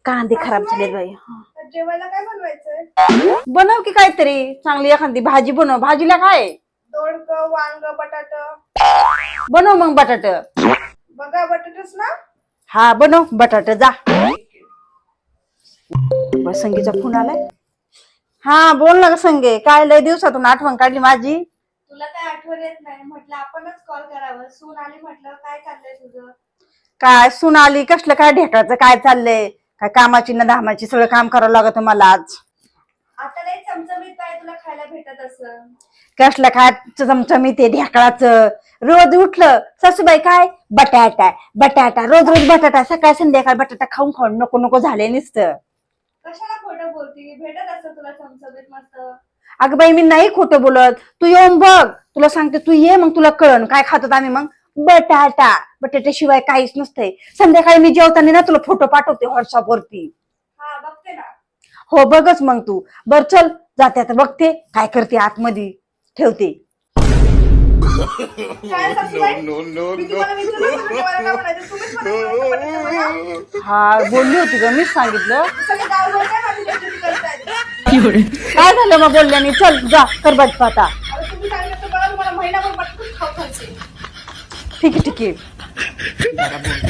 कांदे खराब झाले बाई. जेवायला काय बनवायचंय? बनव की काहीतरी चांगली एखादी भाजी बनव. भाजीला काय दोडकं, वांग, बटाट. बनव मग बटाट. बघा बटाटच ना. हा बनव बटाट जा. संगीचा फोन आलाय. हा बोल ना ग संगे. काय लय दिवसातून आठवण काढली माझी. तुला काय आठवण येत नाही म्हटलं आपणच कॉल करावं. सून आली म्हटलं काय चाललंय तुझं? काय सून आली कसलं काय ढेकाचं काय चाललंय. काय कामाची ना धामाची सगळं काम करावं लागत मला आज. आता नाही चमचमीत काय तुला खायला भेटत असं. कसलं काय चमचमीत ते ढेकळाचं. रोज उठलं सासूबाई काय बटाटा बटाटा रोज रोज बटाटा सकाळ संध्याकाळ बटाटा खाऊन खाऊन नको नको झाले नुसतं. कशाला खोटं बोलती? भेटत असं तुला चमचमीत मस्त. अगं बाई मी नाही खोटं बोलत. तू येऊन बघ. तुला सांगते तू ये मग तुला कळण काय खातो आम्ही मग. बटाटा बटाट्याशिवाय काहीच नसतंय. संध्याकाळी मी जेवताना ना तुला फोटो पाठवते व्हॉट्सअप वरती. हा बघते ना. हो बघच मग तू. बर चल जाते आता बघते काय करते आतमध्ये. ठेवते. काय सासूबाई? मी तुम्हाला विचारलं होतं जेवायला काय बनायचं? तुम्हीच बनवलं बटाटा मला. हा बोलली होती ग मीच सांगितलं. सगळे गावभर काय माझी बेइज्जती करतायत? काय झालं मग बोलल्याने. चल जा कर बटाटा. आता तुम्ही सांगितलं तर बघा तुम्हाला महिनाभर बटाटाच खाऊ घालते. ठीक आहे ठीक आहे.